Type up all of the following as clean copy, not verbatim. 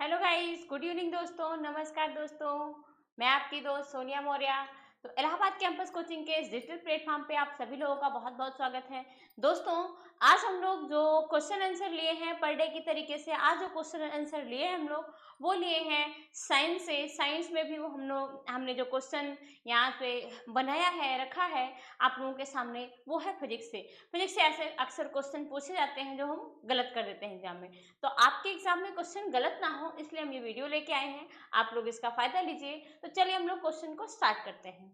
Hello guys, good evening दोस्तों। नमस्कार दोस्तों, मैं आपकी दोस्त सोनिया मौर्य। तो इलाहाबाद कैंपस कोचिंग के इस डिजिटल प्लेटफॉर्म पे आप सभी लोगों का बहुत बहुत स्वागत है। दोस्तों, आज हम लोग जो क्वेश्चन आंसर लिए हैं पर डे की तरीके से, आज जो क्वेश्चन आंसर लिए हैं हम लोग वो लिए हैं साइंस से। साइंस में भी वो हमने जो क्वेश्चन यहाँ पे बनाया है, रखा है आप लोगों के सामने, वो है फिजिक्स से। फिजिक्स से ऐसे अक्सर क्वेश्चन पूछे जाते हैं जो हम गलत कर देते हैं एग्जाम में। तो आपके एग्जाम में क्वेश्चन गलत ना हो, इसलिए हम ये वीडियो लेके आए हैं। आप लोग इसका फायदा लीजिए। तो चलिए हम लोग क्वेश्चन को स्टार्ट करते हैं।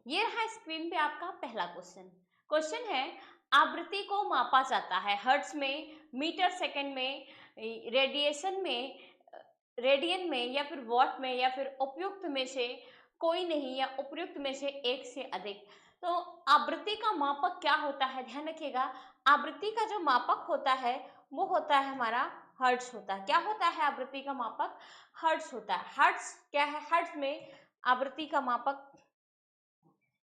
ये रहा स्क्रीन पे आपका पहला क्वेश्चन। क्वेश्चन है, आवृत्ति को मापा जाता है हर्ट्ज में, मीटर सेकंड में, रेडिएशन में, रेडियन में, या फिर वॉट में, या फिर उपयुक्त में से कोई नहीं, या उपयुक्त में से एक से अधिक। तो आवृत्ति का मापक क्या होता है, ध्यान रखिएगा। आवृत्ति का जो मापक होता है वो होता है हमारा हर्ट्ज होता है। क्या होता है आवृत्ति का मापक? हर्ट्ज होता है। हर्ट्ज क्या है? हर्ट्ज में आवृत्ति का मापक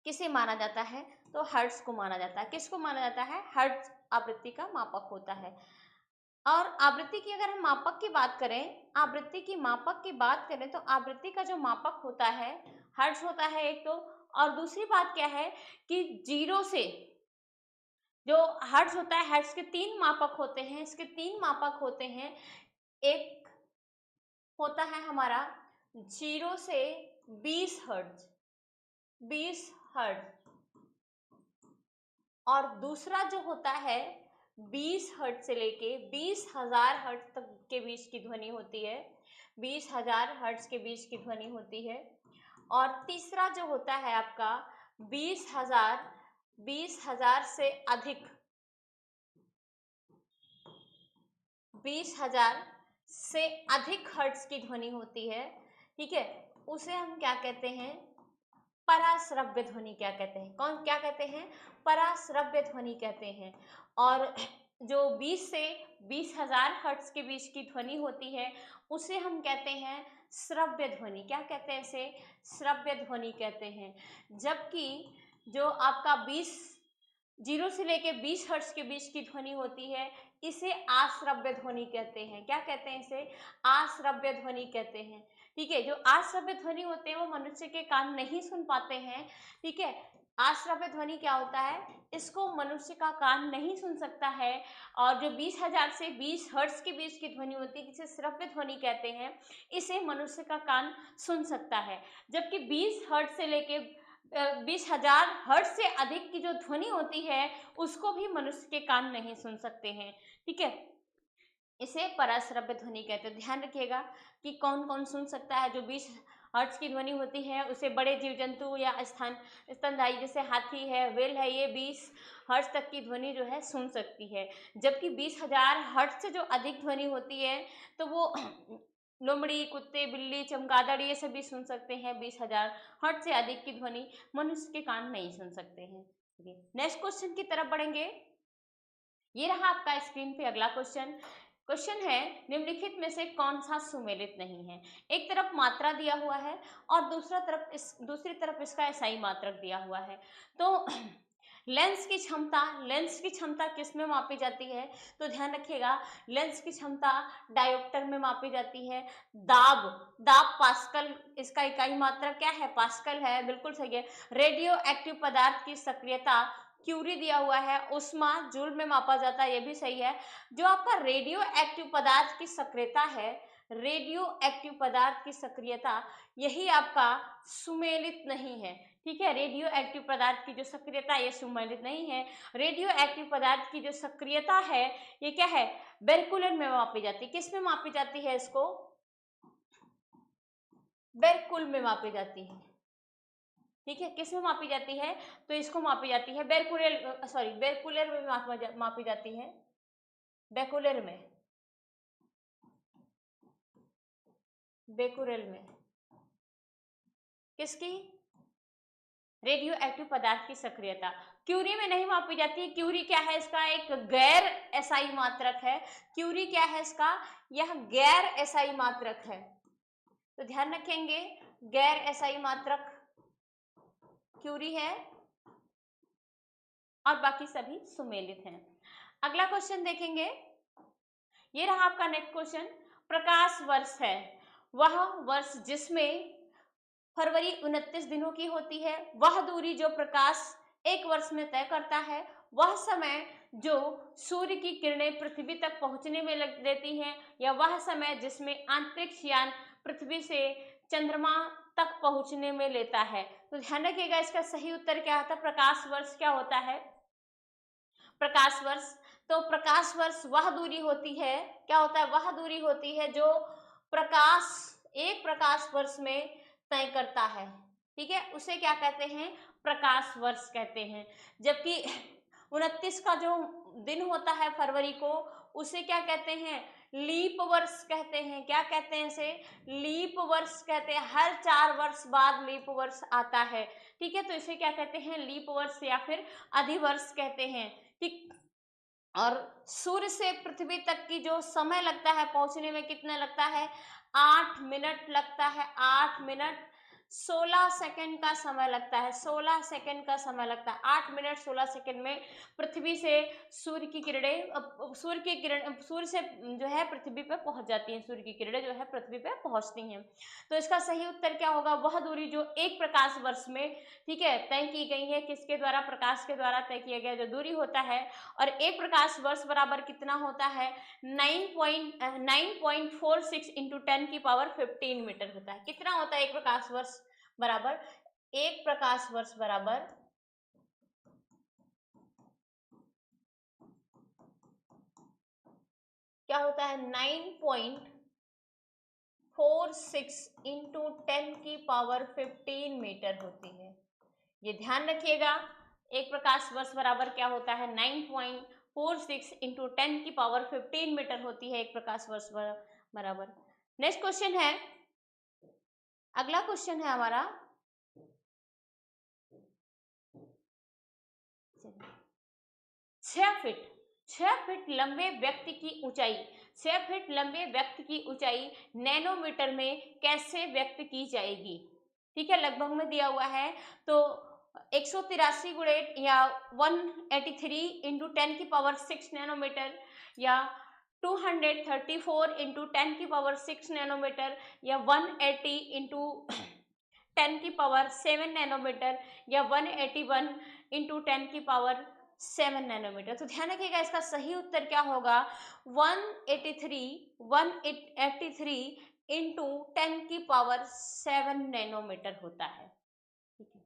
किसे माना जाता है? तो हर्ट्ज को माना जाता है। किसको माना जाता है? हर्ट्ज आवृत्ति का मापक होता है। और आवृत्ति की अगर हम मापक की बात करें, आवृत्ति की मापक की बात करें तो आवृत्ति का जो मापक होता है हर्ट्ज होता है एक तो। और दूसरी बात क्या है कि जीरो से जो हर्ट्ज होता है, हर्ट्ज के तीन मापक होते हैं। इसके तीन मापक होते हैं। एक होता है हमारा 0 से 20 हर्ट्ज, 20 हर्ट्ज। और दूसरा जो होता है 20 हर्ट्ज से लेके 20,000 हर्ट्ज तक के बीच की ध्वनि होती है। 20,000 हर्ट्ज के बीच की ध्वनि होती है। और तीसरा जो होता है आपका 20,000 से अधिक, 20,000 से अधिक हर्ट्ज की ध्वनि होती है। ठीक है, उसे हम क्या कहते हैं? पराश्रव्य ध्वनि क्या कहते हैं? कौन क्या कहते हैं? पराश्रव्य ध्वनि कहते हैं। और जो 20 से 20,000 हर्ट्ज के बीच की ध्वनि होती है उसे हम कहते हैं श्रव्य ध्वनि। क्या कहते हैं इसे? श्रव्य ध्वनि कहते हैं। जबकि जो आपका 0 से लेके 20 हर्ट्ज के बीच की ध्वनि होती है इसे आश्रव्य ध्वनि कहते हैं। क्या कहते हैं इसे? आश्रव्य ध्वनि कहते हैं। ठीक है, जो आश्रव्य ध्वनि होते हैं वो मनुष्य के कान नहीं सुन पाते हैं। ठीक है, आश्रव्य ध्वनि क्या होता है? इसको मनुष्य का कान नहीं सुन सकता है। और जो 20,000 से 20 हर्ट्ज के बीच की ध्वनि होती है जिसे श्रव्य ध्वनि कहते हैं, इसे मनुष्य का कान सुन सकता है। जबकि 20 हर्ट्ज से लेके 20,000 हर्ट्ज से अधिक की जो ध्वनि होती है उसको भी मनुष्य के कान नहीं सुन सकते हैं। ठीक है, इसे पराश्रव्य ध्वनि कहते हैं। ध्यान रखिएगा कि कौन कौन सुन सकता है। जो 20 हर्ट्ज की ध्वनि होती है उसे बड़े जीव जंतु या स्तनधारी जैसे हाथी है, वेल है, ये 20 हर्ट्ज तक की ध्वनि जो है सुन सकती है। जबकि 20,000 हर्ट्ज से जो अधिक ध्वनि होती है तो वो लोमड़ी, कुत्ते, बिल्ली, चमगादड़ ये सभी सुन सकते हैं। 20,000 हर्ट्ज से अधिक की ध्वनि मनुष्य के कान नहीं सुन सकते हैं। नेक्स्ट क्वेश्चन की तरफ बढ़ेंगे। ये रहा आपका स्क्रीन पे अगला क्वेश्चन। क्वेश्चन है, निम्नलिखित में से कौन सा सुमेलित नहीं है? एक तरफ मात्रा दिया हुआ है और दूसरी तरफ इसका एसआई मात्रक दिया हुआ है। तो लेंस की क्षमता किस में मापी जाती है? तो ध्यान रखिएगा, लेंस की क्षमता डायोप्टर में मापी जाती है। दाब दाब पास्कल, इसका इकाई मात्रक क्या है? पास्कल है, बिल्कुल सही है। रेडियो एक्टिव पदार्थ की सक्रियता क्यूरी दिया हुआ है, उष्मा जूल में मापा जाता है, ये भी सही है। जो आपका रेडियो एक्टिव पदार्थ की सक्रियता है, रेडियो एक्टिव पदार्थ की सक्रियता, यही आपका सुमेलित नहीं है। ठीक है, रेडियो एक्टिव पदार्थ की जो सक्रियता ये सुमेलित नहीं है। रेडियो एक्टिव पदार्थ की जो सक्रियता है ये क्या है? बेरकुलन में मापी जाती है। किस में मापी जाती है? इसको बेरकुल में मापी जाती है। ठीक है, किस में मापी जाती है? तो इसको मापी जाती है बेरकुलर में मापी जाती है। बेकुलर में, बेकुलर में किसकी? रेडियो एक्टिव पदार्थ की सक्रियता। क्यूरी में नहीं मापी जाती है। क्यूरी क्या है? इसका एक गैर एसआई मात्रक है। क्यूरी क्या है इसका? यह गैर एसआई मात्रक है। तो ध्यान रखेंगे, गैर एसआई मात्रक क्यूरी है और बाकी सभी सुमेलित हैं। अगला क्वेश्चन देखेंगे। ये रहा आपका नेक्स्ट क्वेश्चन। प्रकाश वर्ष है वह वर्ष जिसमें फरवरी 29 दिनों की होती है। वह दूरी जो प्रकाश एक वर्ष में तय करता है, वह समय जो सूर्य की किरणें पृथ्वी तक पहुंचने में लग देती हैं, या वह समय जिसमें अंतरिक्ष यान पृथ्वी से चंद्रमा तक पहुंचने में लेता है। तो ध्यान रखिएगा, इसका सही उत्तर क्या होता है? प्रकाश वर्ष क्या होता है? प्रकाश वर्ष। तो प्रकाश वर्ष वह दूरी होती है, क्या होता है? वह दूरी होती है जो प्रकाश एक प्रकाश वर्ष में तय करता है, ठीक है, उसे क्या कहते हैं? प्रकाश वर्ष कहते हैं। जबकि 29 का जो दिन होता है फरवरी को, उसे क्या कहते हैं? लीप वर्ष कहते हैं। क्या कहते हैं इसे? लीप वर्ष कहते हैं। हर 4 वर्ष बाद लीप वर्ष आता है, ठीक है, तो इसे क्या कहते हैं? लीप वर्ष या फिर अधिवर्ष कहते हैं, ठीक। और सूर्य से पृथ्वी तक की जो समय लगता है पहुंचने में, कितना लगता है? 8 मिनट लगता है। 8 मिनट 16 सेकंड का समय लगता है। 16 सेकंड का समय लगता है। 8 मिनट 16 सेकंड में पृथ्वी से सूर्य की किरणें सूर्य से जो है पृथ्वी पे पहुंच जाती हैं। सूर्य की किरणें जो है पृथ्वी पे पहुंचती हैं। तो इसका सही उत्तर क्या होगा? वह दूरी जो एक प्रकाश वर्ष में, ठीक है, तय की गई है। किसके द्वारा? प्रकाश के द्वारा तय किया गया जो दूरी होता है। और एक प्रकाश वर्ष बराबर कितना होता है? 9.46 इंटू 10⁻15 मीटर होता है। कितना होता है एक प्रकाश वर्ष बराबर? एक प्रकाश वर्ष बराबर क्या होता है? 9.46 इंटू 10⁻15 मीटर होती है। ये ध्यान रखिएगा, एक प्रकाश वर्ष बराबर क्या होता है? 9.46 इंटू 10⁻15 मीटर होती है एक प्रकाश वर्ष बराबर। नेक्स्ट क्वेश्चन है, अगला क्वेश्चन है हमारा 6 फीट। 6 फीट लंबे व्यक्ति की ऊंचाई, 6 फीट लंबे व्यक्ति की ऊंचाई नैनोमीटर में कैसे व्यक्त की जाएगी? ठीक है, लगभग में दिया हुआ है। तो 183 गुणे या 183 इंटू 10⁻6 नैनोमीटर, या 234 इंटू 10⁻6 नैनोमीटर, या 180 इंटू 10⁻7 नैनोमीटर, या 181 इंटू 10⁻7 नैनोमीटर। तो ध्यान रखिएगा, इसका सही उत्तर क्या होगा? 183 इंटू 10⁻7 नैनोमीटर होता है, ठीक है।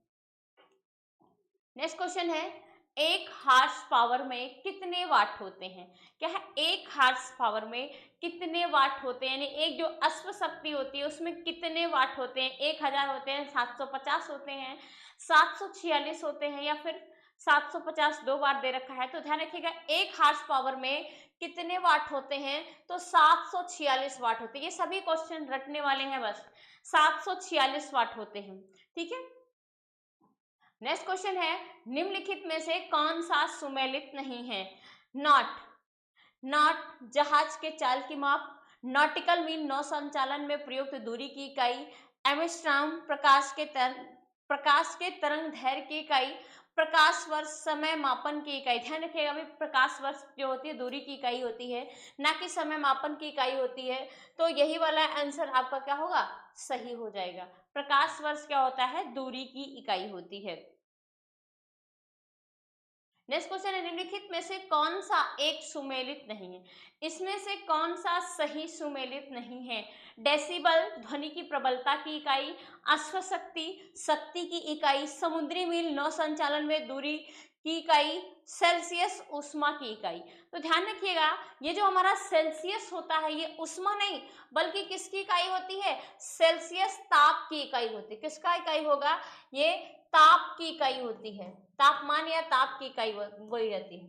नेक्स्ट क्वेश्चन है, एक हार्स पावर में कितने वाट होते हैं? क्या है? एक हार्स पावर में कितने वाट होते हैं, यानी एक जो अश्व शक्ति होती है उसमें कितने वाट होते हैं? 1000 होते हैं, 750 होते हैं, 746 होते हैं, या फिर 750 दो बार दे रखा है। तो ध्यान रखिएगा, एक हार्स पावर में कितने वाट होते हैं? तो 746 वाट होते हैं। ये सभी क्वेश्चन रटने वाले हैं, बस 746 वाट होते हैं, ठीक है। नेक्स्ट क्वेश्चन है, निम्नलिखित में से कौन सा सुमेलित नहीं है? नॉट जहाज के चाल की माप, नॉटिकल मील नौ संचालन में प्रयुक्त दूरी की इकाई, एमस्ट्रॉम प्रकाश के तरंग दैर्घ्य की इकाई, प्रकाश वर्ष समय मापन की इकाई। ध्यान रखिएगा भाई, प्रकाश वर्ष जो होती है दूरी की इकाई होती है, ना कि समय मापन की इकाई होती है। तो यही वाला आंसर आपका क्या होगा? सही हो जाएगा। प्रकाश वर्ष क्या होता है? दूरी की इकाई होती है। नेक्स्ट क्वेश्चन है, निम्नलिखित में से कौन सा एक सुमेलित नहीं है? इसमें से कौन सा सही सुमेलित नहीं है? डेसिबल ध्वनि की प्रबलता की इकाई, अश्वशक्ति शक्ति की इकाई, समुद्री मील नौ संचालन में दूरी की इकाई, सेल्सियस ऊष्मा की इकाई। तो ध्यान रखिएगा, ये जो हमारा सेल्सियस होता है ये ऊष्मा नहीं बल्कि किसकी इकाई होती है? सेल्सियस ताप की इकाई होती है। किसका इकाई होगा? ये ताप की इकाई होती है। तापमान या ताप की इकाई बोली जाती है।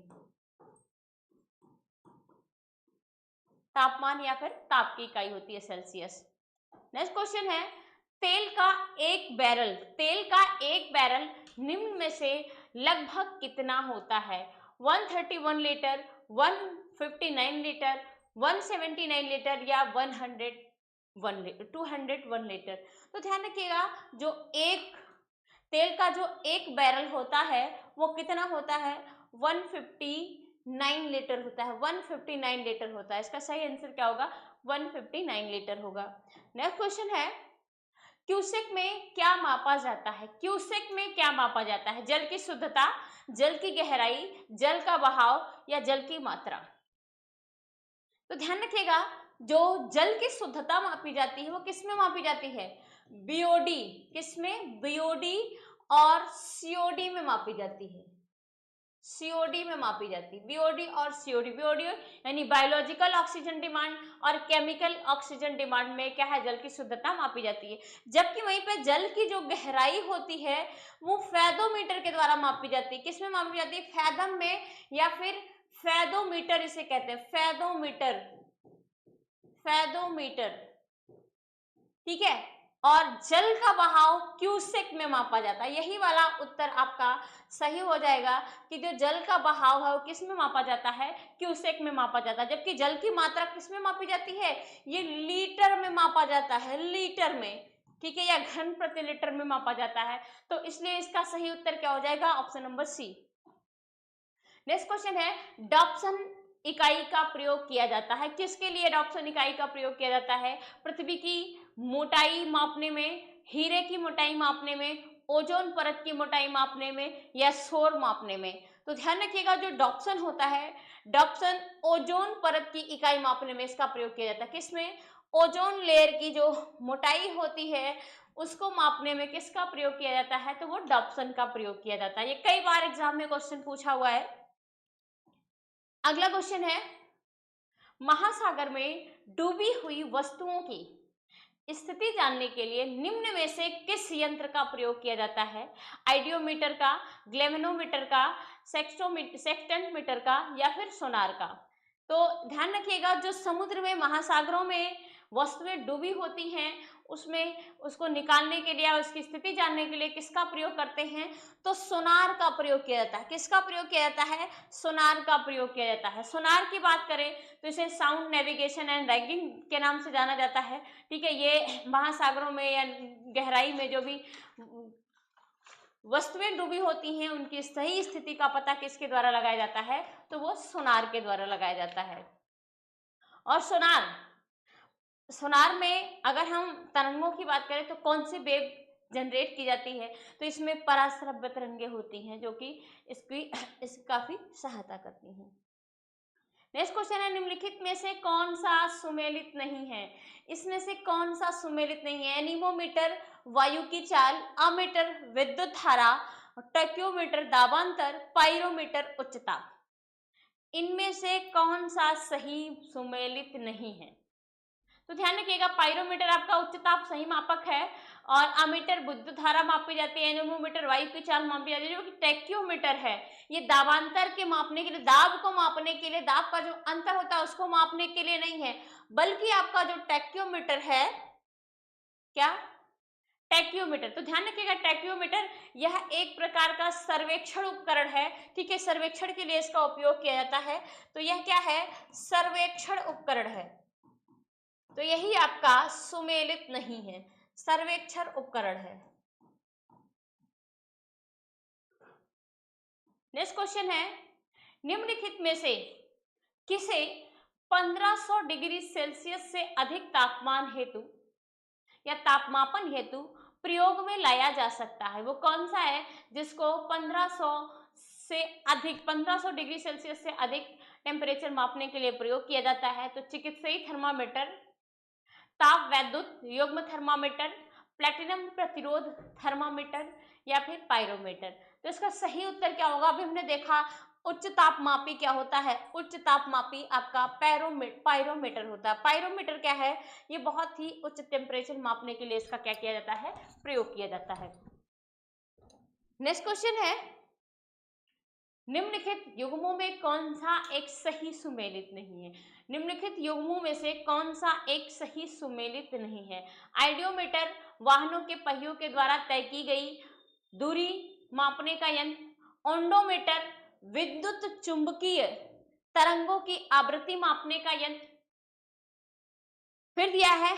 तापमान या फिर ताप की इकाई होती है सेल्सियस। नेक्स्ट क्वेश्चन है, तेल का एक बैरल निम्न में से लगभग कितना होता है? 131 लीटर, 159 लीटर, 179 लीटर, या 201 लीटर। तो ध्यान रखिएगा, जो एक तेल का जो एक बैरल होता है वो कितना होता है? 159 159 लीटर होता है, 159 लीटर होता है। इसका सही आंसर क्या होगा? 159 लीटर होगा। नेक्स्ट क्वेश्चन है, क्यूसेक में क्या मापा जाता है? क्यूसेक में क्या मापा जाता है? जल की शुद्धता, जल की गहराई, जल का बहाव या जल की मात्रा? तो ध्यान रखिएगा, जो जल की शुद्धता मापी जाती है वो किसमें मापी जाती है? बीओडी। किसमें? बीओडी और सीओडी में मापी जाती है। सीओडी में मापी जाती है, बीओडी और सीओडी। बीओडी यानी बायोलॉजिकल ऑक्सीजन डिमांड और केमिकल ऑक्सीजन डिमांड में क्या है? जल की शुद्धता मापी जाती है। जबकि वहीं पे जल की जो गहराई होती है वो फैदोमीटर के द्वारा मापी जाती है। किसमें मापी जाती है? फैदम में या फिर फैदोमीटर इसे कहते हैं, फैदोमीटर, फैदोमीटर, ठीक है। और जल का बहाव क्यूसेक में मापा जाता है। यही वाला उत्तर आपका सही हो जाएगा कि जो जल का बहाव है वो किस में मापा जाता है? क्यूसेक में मापा जाता है। जबकि जल की मात्रा किस में मापी जाती है? ये लीटर में मापा जाता है, लीटर में, ठीक है, या घन प्रति लीटर में मापा जाता है। तो इसलिए इसका सही उत्तर क्या हो जाएगा? Option number C. Next question है, डॉप्सन इकाई का प्रयोग किया जाता है। किसके लिए डॉप्सन इकाई का प्रयोग किया जाता है? पृथ्वी की मोटाई मापने में, हीरे की मोटाई मापने में, ओजोन परत की मोटाई मापने में या शोर मापने में? तो ध्यान रखिएगा, जो डॉप्सन होता है, डॉप्सन ओजोन परत की इकाई मापने में इसका प्रयोग किया जाता है। किसमें? ओजोन लेयर की जो मोटाई होती है उसको मापने में किसका प्रयोग किया जाता है? तो वो डॉप्सन का प्रयोग किया जाता है। ये कई बार एग्जाम में क्वेश्चन पूछा हुआ है। अगला क्वेश्चन है, महासागर में डूबी हुई वस्तुओं की स्थिति जानने के लिए निम्न में से किस यंत्र का प्रयोग किया जाता है? आइडियोमीटर का, ग्लेवेनोमीटर का, सेक्सटेंटमीटर का या फिर सोनार का? तो ध्यान रखिएगा, जो समुद्र में, महासागरों में वस्तुएं डूबी होती हैं उसमें उसको निकालने के लिए, उसकी स्थिति जानने के लिए किसका प्रयोग करते हैं? तो सोनार का प्रयोग किया जाता है। किसका प्रयोग किया जाता है? सोनार का प्रयोग किया जाता है। सोनार की बात करें तो इसे साउंड नेविगेशन एंड रैगिंग के नाम से जाना जाता है, ठीक है। ये महासागरों में या गहराई में जो भी वस्तुएं डूबी होती हैं उनकी सही स्थिति का पता किसके द्वारा लगाया जाता है? तो वो सोनार के द्वारा लगाया जाता है। और सोनार में अगर हम तरंगों की बात करें तो कौन सी वेव जनरेट की जाती है? तो इसमें पराश्रव्य तरंगे होती हैं जो कि इसकी काफी सहायता करती हैं। नेक्स्ट क्वेश्चन है, निम्नलिखित में से कौन सा सुमेलित नहीं है? इसमें से कौन सा सुमेलित नहीं है? एनीमोमीटर वायु की चाल, अमीटर विद्युत धारा, टैक्योमीटर दाबांतर, पाइरोमीटर उच्चताप। इनमें से कौन सा सही सुमेलित नहीं है? तो ध्यान रखिएगा, पाइरोमीटर आपका उच्च ताप सही मापक है और अमीटर विद्युत धारा मापी जाती है, एनीमोमीटर वायु की चाल मापी जाती है। जो कि टैक्योमीटर है ये दाबांतर के मापने के लिए, दाब को मापने के लिए, दाब का जो अंतर होता है उसको मापने के लिए नहीं है, बल्कि आपका जो टैक्योमीटर है, क्या? टैक्योमीटर। तो ध्यान रखिएगा, टैक्योमीटर यह एक प्रकार का सर्वेक्षण उपकरण है, ठीक है। सर्वेक्षण के लिए इसका उपयोग किया जाता है। तो यह क्या है? सर्वेक्षण उपकरण है। तो यही आपका सुमेलित नहीं है, सर्वेक्षण उपकरण है। नेक्स्ट क्वेश्चन है, निम्नलिखित में से किसे 1500 डिग्री सेल्सियस से अधिक तापमान हेतु या तापमापन हेतु प्रयोग में लाया जा सकता है? वो कौन सा है जिसको 1500 डिग्री सेल्सियस से अधिक टेम्परेचर मापने के लिए प्रयोग किया जाता है? तो चिकित्सीय थर्मामीटर, ताप वैद्युत युग्म थर्मामीटर, प्लेटिनम प्रतिरोध थर्मामीटर या फिर पाइरोमीटर। तो इसका सही उत्तर क्या होगा? अभी हमने देखा उच्च तापमापी क्या होता है? उच्च तापमापी आपका पाइरोमीटर होता है। पाइरोमीटर क्या है? ये बहुत ही उच्च टेम्परेचर मापने के लिए इसका क्या किया जाता है? प्रयोग किया जाता है। नेक्स्ट क्वेश्चन है, निम्नलिखित युग्मों में कौन सा एक सही सुमेलित नहीं है? निम्नलिखित युग्मों में से कौन सा एक सही सुमेलित नहीं है? आइडियोमीटर वाहनों के पहियों के द्वारा तय की गई दूरी मापने का यंत्र, ओंडोमीटर विद्युत चुंबकीय तरंगों की आवृत्ति मापने का यंत्र। फिर दिया है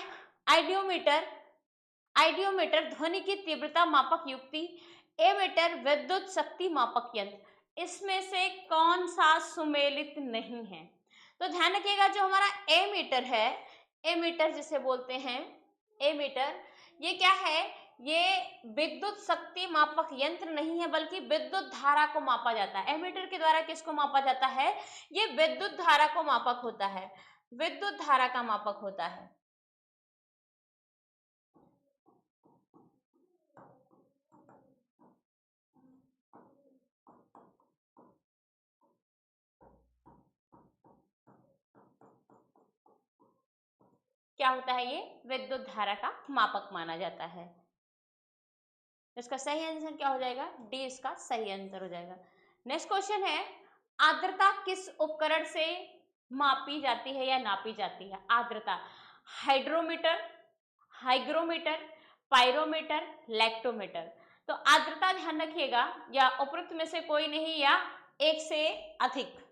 आइडियोमीटर ध्वनि की तीव्रता मापक युक्ति, एमीटर विद्युत शक्ति मापक यंत्र। इसमें से कौन सा सुमेलित नहीं है? तो ध्यान रखिएगा, जो हमारा एमीटर है, एमीटर जिसे बोलते हैं, एमीटर, ये क्या है? ये विद्युत शक्ति मापक यंत्र नहीं है, बल्कि विद्युत धारा को मापा जाता है। एमीटर के द्वारा किसको मापा जाता है? ये विद्युत धारा को मापक होता है, विद्युत धारा का मापक होता है। क्या होता है? ये विद्युत धारा का मापक माना जाता है। इसका सही आंसर क्या हो जाएगा? डी इसका सही आंसर हो जाएगा। नेक्स्ट क्वेश्चन है, आर्द्रता किस उपकरण से मापी जाती है या नापी जाती है? आर्द्रता, हाइड्रोमीटर, हाइग्रोमीटर, पायरोमीटर, लैक्टोमीटर। तो आर्द्रता ध्यान रखिएगा, या उपरोक्त में से कोई नहीं या एक से अधिक।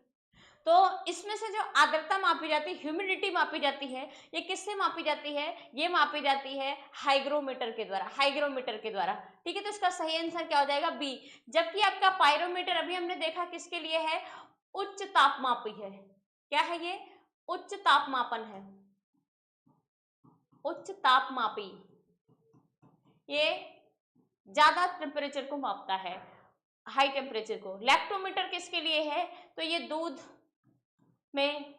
तो इसमें से जो आर्द्रता मापी जाती है, ह्यूमिडिटी मापी जाती है, ये किससे मापी जाती है? ये मापी जाती है हाइग्रोमीटर के द्वारा, हाइग्रोमीटर के द्वारा। ठीक है, तो इसका सही आंसर क्या हो जाएगा? बी। जबकि आपका पायरोमीटर अभी हमने देखा किसके लिए है? उच्च तापमापी है। क्या है ये? उच्च तापमापन है, उच्च तापमापी, ये ज्यादा टेम्परेचर को मापता है, हाई टेम्परेचर को। लैक्टोमीटर किसके लिए है? तो ये दूध में,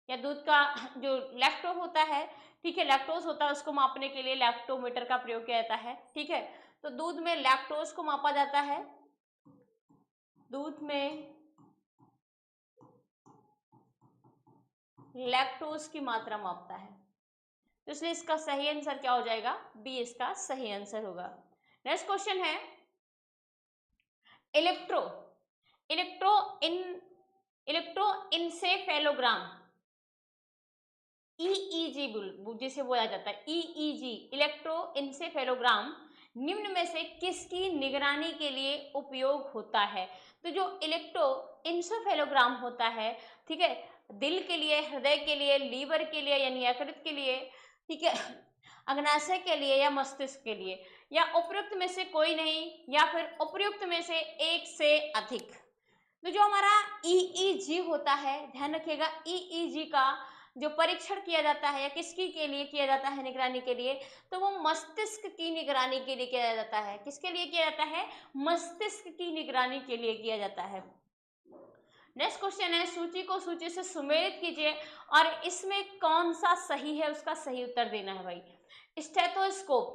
या दूध का जो लैक्टो होता है, ठीक है, लैक्टोज होता है, उसको मापने के लिए लैक्टोमीटर का प्रयोग किया जाता है। ठीक है, तो दूध में लैक्टोज को मापा जाता है, दूध में लैक्टोज की मात्रा मापता है। तो इसलिए इसका सही आंसर क्या हो जाएगा? बी इसका सही आंसर होगा। नेक्स्ट क्वेश्चन है, इलेक्ट्रो इलेक्ट्रोइंसेफेलोग्राम, ईईजी जिसे बोला जाता है, ईईजी, इलेक्ट्रोइंसेफेलोग्राम, निम्न में से किसकी निगरानी के लिए उपयोग होता है? तो जो इलेक्ट्रोइंसेफेलोग्राम होता है, ठीक है, दिल के लिए, हृदय के लिए, लीवर के लिए यानी यकृत के लिए, ठीक है, अग्नाशय के लिए या मस्तिष्क के लिए, या उपयुक्त में से कोई नहीं, या फिर उपयुक्त में से एक से अधिक। तो जो हमारा ईईजी होता है, ध्यान रखिएगा, ईईजी का जो परीक्षण किया जाता है या किसकी के लिए किया जाता है निगरानी के लिए? तो वो मस्तिष्क की निगरानी के लिए किया जाता है। किसके लिए किया जाता है? मस्तिष्क की निगरानी के लिए किया जाता है। नेक्स्ट क्वेश्चन है, सूची को सूची से सुमेलित कीजिए और इसमें कौन सा सही है, उसका सही उत्तर देना है भाई। स्टेथोस्कोप,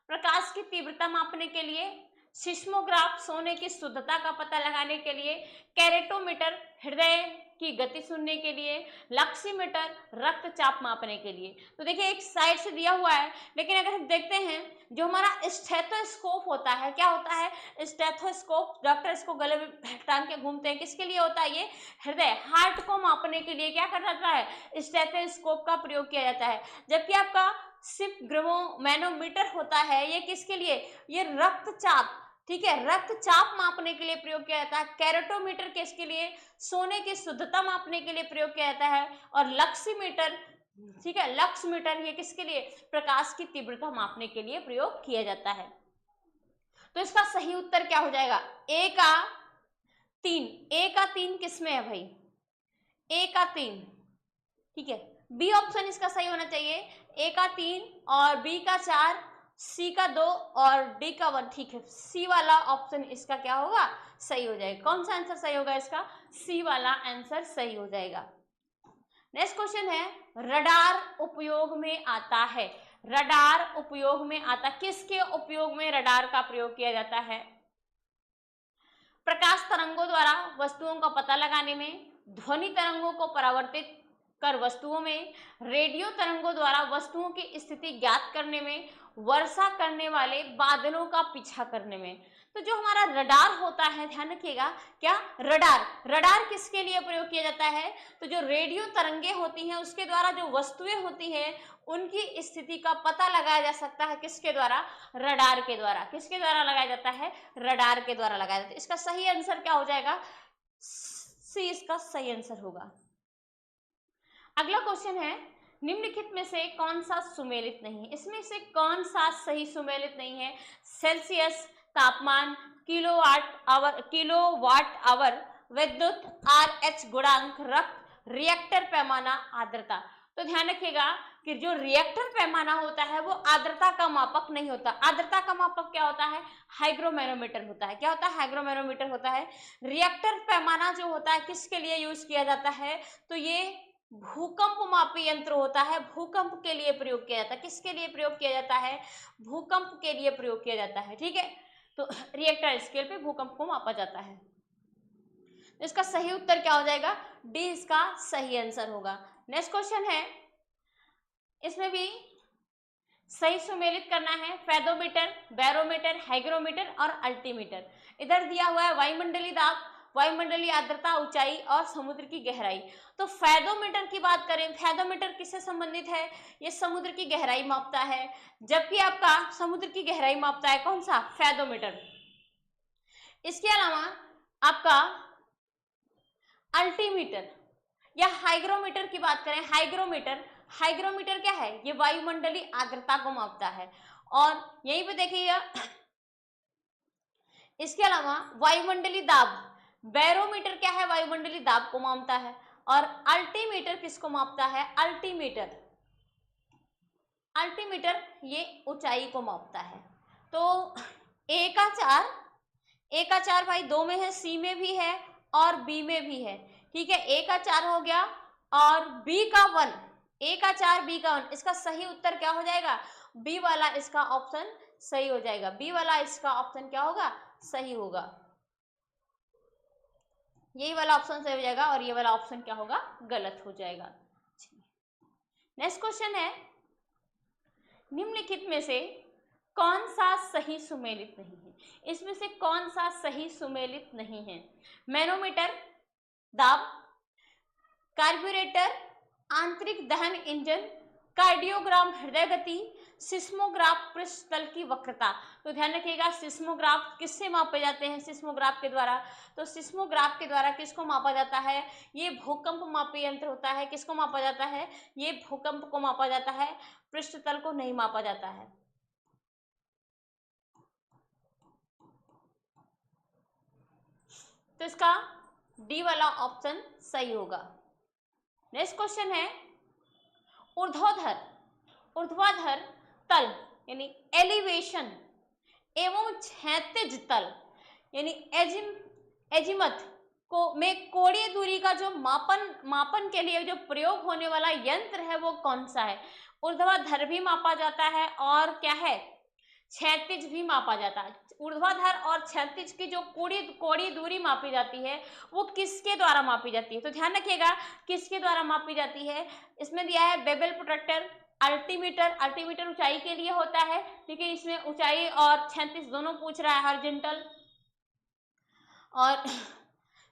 प्रकाश की तीव्रता मापने के लिए, सिस्मोग्राफ, सोने की शुद्धता का पता लगाने के लिए, कैरेटोमीटर, हृदय की गति सुनने के लिए, लक्सीमीटर, रक्तचाप मापने के लिए। तो देखिए एक साइड से दिया हुआ है, लेकिन अगर हम देखते हैं जो हमारा स्टेथोस्कोप होता है, क्या होता है? स्टेथोस्कोप, डॉक्टर इसको गले में टांग के घूमते हैं, किसके लिए होता है? ये हृदय, हार्ट को मापने के लिए क्या कर जाता है? स्टेथोस्कोप का प्रयोग किया जाता है। जबकि आपका सिर्फ मैनोमीटर होता है, ये किसके लिए? ये रक्तचाप, ठीक है, रक्तचाप मापने के लिए प्रयोग किया जाता है। कैरेटोमीटर किसके लिए? सोने की शुद्धता मापने के लिए प्रयोग किया जाता है। और लक्सीमीटर, ठीक है, लक्समीटर, ये किसके लिए? प्रकाश की तीव्रता मापने के लिए प्रयोग किया जाता है। तो इसका सही उत्तर क्या हो जाएगा? ए का 3, ए का 3 किसमें है भाई? ए का 3, ठीक है, बी ऑप्शन इसका सही होना चाहिए। ए का 3 और बी का 4, सी का 2 और डी का 1, ठीक है, सी वाला ऑप्शन इसका क्या होगा? सही हो जाएगा। कौन सा आंसर सही होगा इसका? सी वाला आंसर सही हो जाएगा। नेक्स्ट क्वेश्चन है, रडार उपयोग में आता है, रडार उपयोग में आता, किसके उपयोग में रडार का प्रयोग किया जाता है? प्रकाश तरंगों द्वारा वस्तुओं का पता लगाने में, ध्वनि तरंगों को परावर्तित कर वस्तुओं में, रेडियो तरंगों द्वारा वस्तुओं की स्थिति ज्ञात करने में, वर्षा करने वाले बादलों का पीछा करने में। तो जो हमारा रडार होता है, ध्यान रखिएगा, क्या? रडार, रडार किसके लिए प्रयोग किया जाता है? तो जो रेडियो तरंगे होती हैं उसके द्वारा जो वस्तुएं होती हैं उनकी स्थिति का पता लगाया जा सकता है, किसके द्वारा? रडार के द्वारा। किसके द्वारा लगाया जाता है? रडार के द्वारा लगाया जाता है। इसका सही आंसर क्या हो जाएगा? सी इसका सही आंसर होगा। अगला क्वेश्चन है, निम्नलिखित में से कौन सा सुमेलित नहीं है? इसमें से कौन सा सही सुमेलित नहीं है? सेल्सियस तापमान, किलोवाट आवर विद्युत RH गुणांक रक्त रिएक्टर पैमाना आर्द्रता। तो ध्यान रखिएगा कि जो रिएक्टर पैमाना होता है वो आर्द्रता का मापक नहीं होता। आर्द्रता का मापक क्या होता है? हाइग्रोमैनोमीटर होता है। क्या होता है? हाइग्रोमैनोमीटर होता है। रिएक्टर पैमाना जो होता है किसके लिए यूज किया जाता है? तो ये भूकंप मापी यंत्र होता है, भूकंप के लिए प्रयोग किया जाता है। किसके लिए प्रयोग किया जाता है? भूकंप के लिए प्रयोग किया जाता है। ठीक है, तो रिएक्टर स्केल पे भूकंप को मापा जाता है। इसका सही उत्तर क्या हो जाएगा? डी इसका सही आंसर होगा। नेक्स्ट क्वेश्चन है, इसमें भी सही सुमेलित करना है। फेदोमीटर, बैरोमीटर, हाइग्रोमीटर और अल्टीमीटर। इधर दिया हुआ है वायुमंडलीय दाब, वायुमंडलीय आर्द्रता, ऊंचाई और समुद्र की गहराई। तो फेदोमीटर की बात करें, फेदोमीटर किससे संबंधित है? ये समुद्र की गहराई मापता है। जबकि आपका समुद्र की गहराई मापता है कौन सा? फेदोमीटर। इसके अलावा आपका अल्टीमीटर या हाइग्रोमीटर की बात करें, हाइग्रोमीटर क्या है? ये वायुमंडलीय आर्द्रता को मापता है। और यहीं पे देखिएगा, इसके अलावा वायुमंडलीय दाब, बैरोमीटर क्या है? वायुमंडलीय दाब को मापता है। और अल्टीमीटर किसको मापता है? अल्टीमीटर ये ऊंचाई को मापता है। तो ए का 4 भाई 2 में है, सी में भी है और बी में भी है। ठीक है, ए का 4 हो गया और बी का 1, ए का 4 बी का 1। इसका सही उत्तर क्या हो जाएगा? बी वाला इसका ऑप्शन सही हो जाएगा। बी वाला इसका ऑप्शन क्या होगा? सही होगा। यही वाला ऑप्शन सही हो जाएगा और ये वाला ऑप्शन क्या होगा? गलत हो जाएगा। नेक्स्ट क्वेश्चन है, निम्नलिखित में से कौन सा सही सुमेलित नहीं है? इसमें से कौन सा सही सुमेलित नहीं है? मैनोमीटर दाब, कार्ब्यूरेटर, आंतरिक दहन इंजन, कार्डियोग्राम हृदय गति, सिस्मोग्राफ पृष्ठ तल की वक्रता। तो ध्यान रखिएगा, सिस्मोग्राफ किससे मापे जाते हैं? सिस्मोग्राफ के द्वारा। तो सिस्मोग्राफ के द्वारा किसको मापा जाता है? ये भूकंप मापी यंत्र होता है। किसको मापा जाता है? ये भूकंप को मापा जाता है, पृष्ठ तल को नहीं मापा जाता है। तो इसका डी वाला ऑप्शन सही होगा। नेक्स्ट क्वेश्चन है, ऊर्ध्वाधर तल यानी एलिवेशन एवं क्षैतिज तल यानी एजिमथ को में कोणीय दूरी का जो मापन के लिए जो प्रयोग होने वाला यंत्र है वो कौन सा है? ऊर्ध्वाधर भी मापा जाता है और क्या है? क्षैतिज भी मापा जाता है। ऊर्ध्वाधर और क्षैतिज की जो कोणीय दूरी मापी जाती है वो किसके द्वारा मापी जाती है? तो ध्यान रखिएगा किसके द्वारा मापी जाती है। इसमें दिया है बेबल प्रोट्रैक्टर, अल्टीमीटर ऊंचाई के लिए होता है। ठीक है, इसमें ऊंचाई और क्षैतिज दोनों पूछ रहा है, हॉरिजॉन्टल और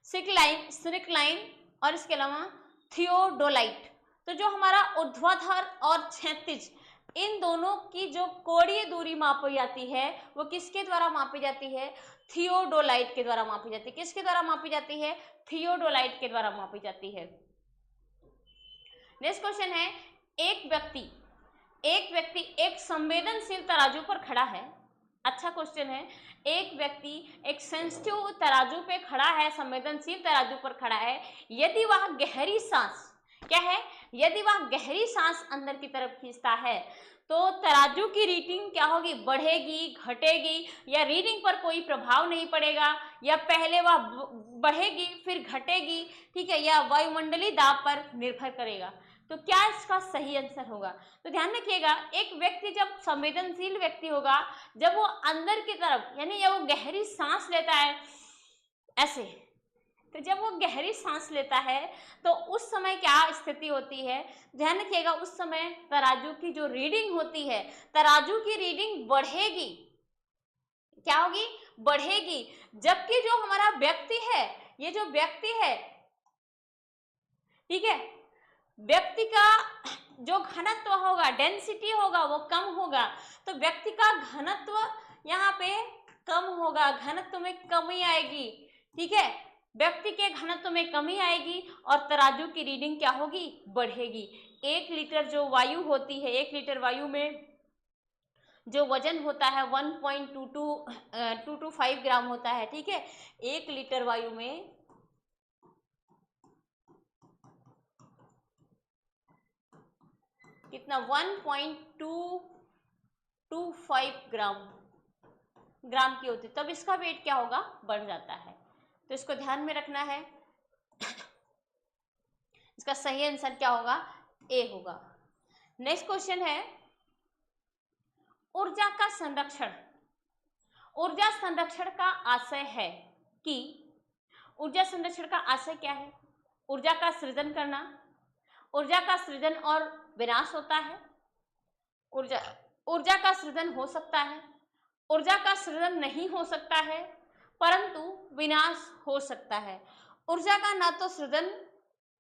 स्ट्रिकलाइन और इसके अलावा थियोडोलाइट। तो जो हमारा ऊर्ध्वाधर और क्षैतिज इन दोनों की जो कोणीय दूरी मापी जाती है वो किसके द्वारा मापी जाती है? थियोडोलाइट के द्वारा मापी जाती है। किसके द्वारा मापी जाती है? थियोडोलाइट के द्वारा मापी जाती है। नेक्स्ट क्वेश्चन है, एक व्यक्ति एक संवेदनशील तराजू पर खड़ा है। अच्छा क्वेश्चन है। एक व्यक्ति एक सेंसिटिव तराजू पे खड़ा है, संवेदनशील तराजू पर खड़ा है। यदि वह गहरी सांस क्या है? यदि वह गहरी सांस अंदर की तरफ खींचता है तो तराजू की रीडिंग क्या होगी? बढ़ेगी, घटेगी, या रीडिंग पर कोई प्रभाव नहीं पड़ेगा, या पहले वह बढ़ेगी फिर घटेगी, ठीक है, या वायुमंडलीय दाब पर निर्भर करेगा। तो क्या इसका सही आंसर होगा? तो ध्यान रखिएगा, एक व्यक्ति जब संवेदनशील व्यक्ति होगा, जब वो अंदर की तरफ यानी जब वो गहरी सांस लेता है ऐसे, तो जब वो गहरी सांस लेता है तो उस समय क्या स्थिति होती है? ध्यान रखिएगा, उस समय तराजू की जो रीडिंग होती है, तराजू की रीडिंग बढ़ेगी। क्या होगी? बढ़ेगी। जबकि जो हमारा व्यक्ति है, ये जो व्यक्ति है, ठीक है, व्यक्ति का जो घनत्व होगा, डेंसिटी होगा, वो कम होगा। तो व्यक्ति का घनत्व यहाँ पे कम होगा, घनत्व में कमी आएगी। ठीक है, व्यक्ति के घनत्व में कमी आएगी और तराजू की रीडिंग क्या होगी? बढ़ेगी। 1 लीटर जो वायु होती है, 1 लीटर वायु में जो वजन होता है 1.225 ग्राम होता है, ठीक है। 1 लीटर वायु में कितना 1.225 ग्राम की होती है, तब इसका वेट क्या होगा, बढ़ जाता है। तो इसको ध्यान में रखना है। इसका सही आंसर क्या होगा, ए होगा। नेक्स्ट क्वेश्चन है ऊर्जा का संरक्षण। ऊर्जा संरक्षण का आशय है कि ऊर्जा संरक्षण का आशय क्या है, ऊर्जा का सृजन करना, ऊर्जा का सृजन और विनाश होता है, ऊर्जा का सृजन हो सकता है, ऊर्जा का सृजन नहीं हो सकता है परंतु विनाश हो सकता है। ऊर्जा का ना तो सृजन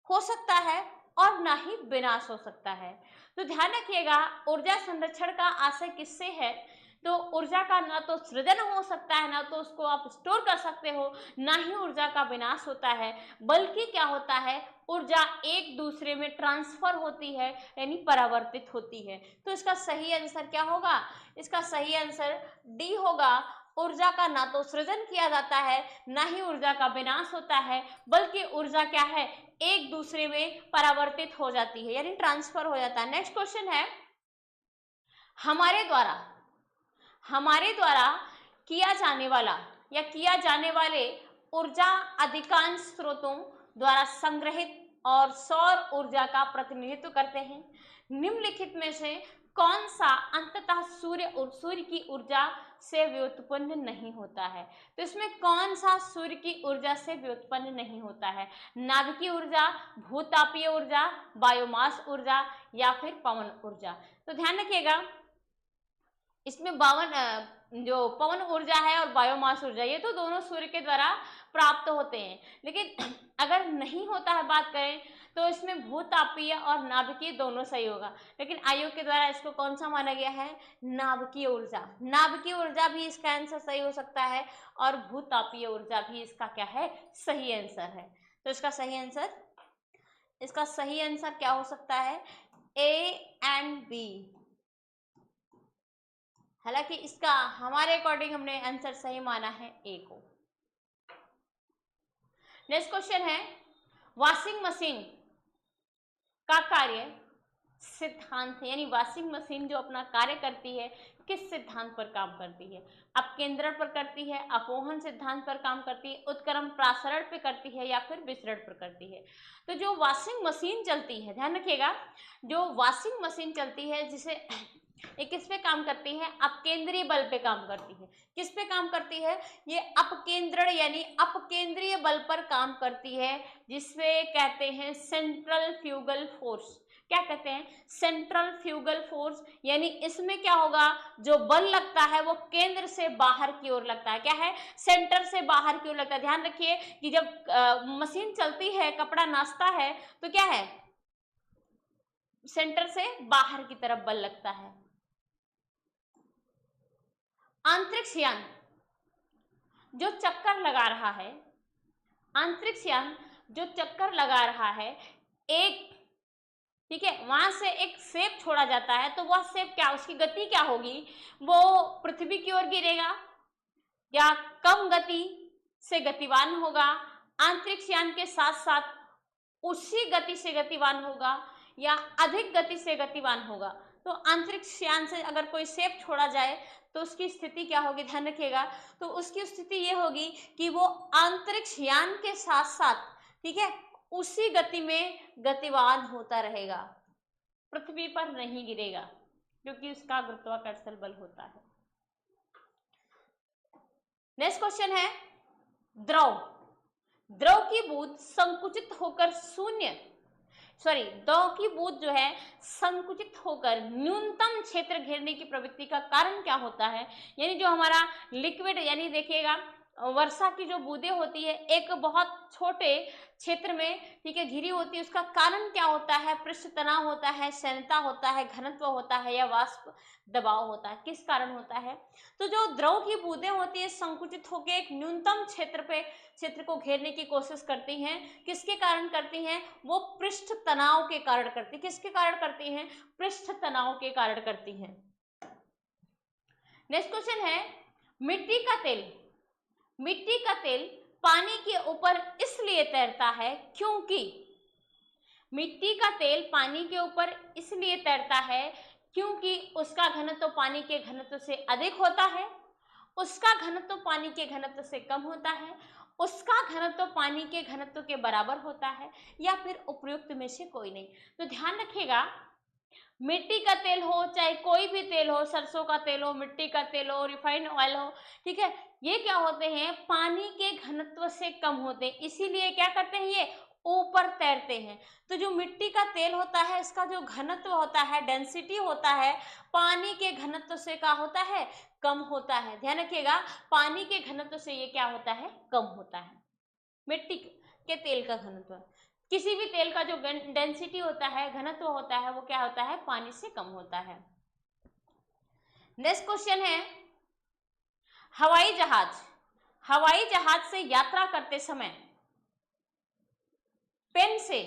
हो सकता है और ना ही विनाश हो सकता है। तो ध्यान रखिएगा, ऊर्जा संरक्षण का आशय किससे है, तो ऊर्जा का ना तो सृजन हो सकता है, ना तो उसको आप स्टोर कर सकते हो, ना ही ऊर्जा का विनाश होता है, बल्कि क्या होता है, ऊर्जा एक दूसरे में ट्रांसफर होती है, यानी परावर्तित होती है। तो इसका सही आंसर क्या होगा, इसका सही आंसर डी होगा। ऊर्जा का ना तो सृजन किया जाता है, ना ही ऊर्जा का विनाश होता है, बल्कि ऊर्जा क्या है, एक दूसरे में परावर्तित हो जाती है, यानी ट्रांसफर हो जाता है। नेक्स्ट क्वेश्चन है हमारे द्वारा किया जाने वाला या किया जाने वाले ऊर्जा अधिकांश स्रोतों द्वारा संग्रहित और सौर ऊर्जा का प्रतिनिधित्व करते हैं। निम्नलिखित में से कौन सा अंततः सूर्य की ऊर्जा से व्युत्पन्न नहीं होता है। तो इसमें कौन सा सूर्य की ऊर्जा से व्युत्पन्न नहीं होता है, नाभिकीय ऊर्जा, भूतापीय ऊर्जा, बायोमास ऊर्जा या फिर पवन ऊर्जा। तो ध्यान रखिएगा, इसमें जो पवन ऊर्जा है और बायोमास ऊर्जा, ये तो दोनों सूर्य के द्वारा प्राप्त होते हैं, लेकिन अगर नहीं होता है बात करें तो इसमें भूतापीय और नाभिकीय दोनों सही होगा, लेकिन आयोग के द्वारा इसको कौन सा माना गया है, नाभिकीय ऊर्जा। नाभिकीय ऊर्जा भी इसका आंसर सही हो सकता है और भूतापीय ऊर्जा भी इसका क्या है, सही आंसर है। तो इसका सही आंसर क्या हो सकता है, ए एंड बी। हालांकि इसका हमारे अकॉर्डिंग हमने आंसर सही माना है ए को। नेक्स्ट क्वेश्चन है वॉशिंग मशीन का कार्य सिद्धांत, यानी वॉशिंग मशीन जो अपना कार्य करती है किस सिद्धांत पर काम करती है, अपकेंद्रण पर करती है, अपोहन सिद्धांत पर काम करती है, उत्क्रम प्रासरण पे करती है या फिर विसरण पर करती है। तो जो वॉशिंग मशीन चलती है, ध्यान रखिएगा, जो वॉशिंग मशीन चलती है जिसे ये किस पे काम करती है, अपकेंद्रीय बल पे काम करती है। किस पे काम करती है, ये अपकेंद्रण यानी अपकेंद्रीय बल पर काम करती है, जिससे कहते हैं सेंट्रल फ्यूगल फोर्स। क्या कहते हैं, सेंट्रल फ्यूगल फोर्स। यानी इसमें क्या होगा, जो बल लगता है वो केंद्र से बाहर की ओर लगता है। क्या है, सेंटर से बाहर की ओर लगता है। ध्यान रखिए कि जब मशीन चलती है, कपड़ा नाचता है, तो क्या है, सेंटर से बाहर की तरफ बल लगता है। अंतरिक्ष यान जो चक्कर लगा रहा है, अंतरिक्ष यान जो चक्कर लगा रहा है, एक, ठीक है, वहां से एक सेप छोड़ा जाता है, तो वह सेप क्या, उसकी गति क्या होगी, वो पृथ्वी की ओर गिरेगा या कम गति से गतिवान होगा, अंतरिक्ष यान के साथ साथ उसी गति से गतिवान होगा या अधिक गति से गतिवान होगा। तो अंतरिक्ष यान से अगर कोई सेप छोड़ा जाए तो उसकी स्थिति क्या होगी, ध्यान रखिएगा, तो उसकी स्थिति ये होगी कि वो अंतरिक्ष यान के साथ साथ, ठीक है, उसी गति में गतिवान होता रहेगा, पृथ्वी पर नहीं गिरेगा, क्योंकि उसका गुरुत्वाकर्षण बल होता है। नेक्स्ट क्वेश्चन है द्रव की बूंद संकुचित होकर द्रव की बूंद जो है संकुचित होकर न्यूनतम क्षेत्र घेरने की प्रवृत्ति का कारण क्या होता है। यानी जो हमारा लिक्विड, यानी देखिएगा वर्षा की जो बूंदें होती है एक बहुत छोटे क्षेत्र में, ठीक है, घिरी होती है, उसका कारण क्या होता है, पृष्ठ तनाव होता है, सैलता होता है, घनत्व होता है या वाष्प दबाव होता है, किस कारण होता है। तो जो द्रव की बूंदें होती है संकुचित होकर एक न्यूनतम क्षेत्र को घेरने की कोशिश करती हैं, किसके कारण करती हैं, वो पृष्ठ तनाव के कारण करती है। किसके कारण करती हैं, पृष्ठ तनाव के कारण करती हैं। नेक्स्ट क्वेश्चन है, मिट्टी का तेल, मिट्टी का तेल पानी के ऊपर इसलिए तैरता है क्योंकि, मिट्टी का तेल पानी के ऊपर इसलिए तैरता है क्योंकि उसका घनत्व पानी के घनत्व से अधिक होता है, उसका घनत्व पानी के घनत्व से कम होता है, उसका घनत्व पानी के घनत्व के बराबर होता है, या फिर उपयुक्त में से कोई नहीं। तो ध्यान रखिएगा, मिट्टी का तेल हो चाहे कोई भी तेल हो, सरसों का तेल हो, मिट्टी का तेल हो, रिफाइंड ऑयल हो, ठीक है, ये क्या होते हैं, पानी के घनत्व से कम होते हैं, इसीलिए क्या करते हैं, ये ऊपर तैरते हैं। तो जो मिट्टी का तेल होता है, इसका जो घनत्व होता है, डेंसिटी होता है, पानी के घनत्व से क्या होता है, कम होता है। ध्यान रखिएगा, पानी के घनत्व से ये क्या होता है, कम होता है, मिट्टी के तेल का घनत्व। किसी भी तेल का जो डेंसिटी होता है, घनत्व होता है, वो क्या होता है, पानी से कम होता है। नेक्स्ट क्वेश्चन है, हवाई जहाज, हवाई जहाज से यात्रा करते समय पेन से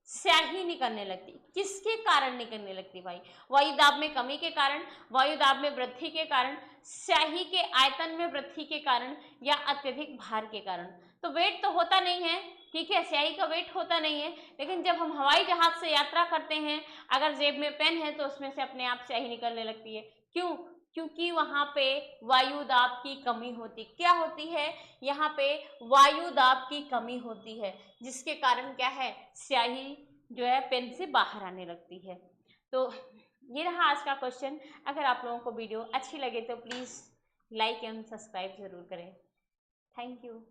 स्याही निकलने लगती, किसके कारण निकलने लगती भाई, वायुदाब में कमी के कारण, वायुदाब में वृद्धि के कारण, स्याही के आयतन में वृद्धि के कारण, या अत्यधिक भार के कारण। तो वेट तो होता नहीं है, ठीक है, स्याही का वेट होता नहीं है, लेकिन जब हम हवाई जहाज से यात्रा करते हैं, अगर जेब में पेन है तो उसमें से अपने आप स्याही निकलने लगती है। क्यों, क्योंकि वहां पे वायुदाब की कमी होती, क्या होती है, यहाँ पे वायुदाब की कमी होती है, जिसके कारण क्या है, स्याही जो है पेन से बाहर आने लगती है। तो ये रहा आज का क्वेश्चन। अगर आप लोगों को वीडियो अच्छी लगे तो प्लीज़ लाइक एंड सब्सक्राइब जरूर करें। Thank you.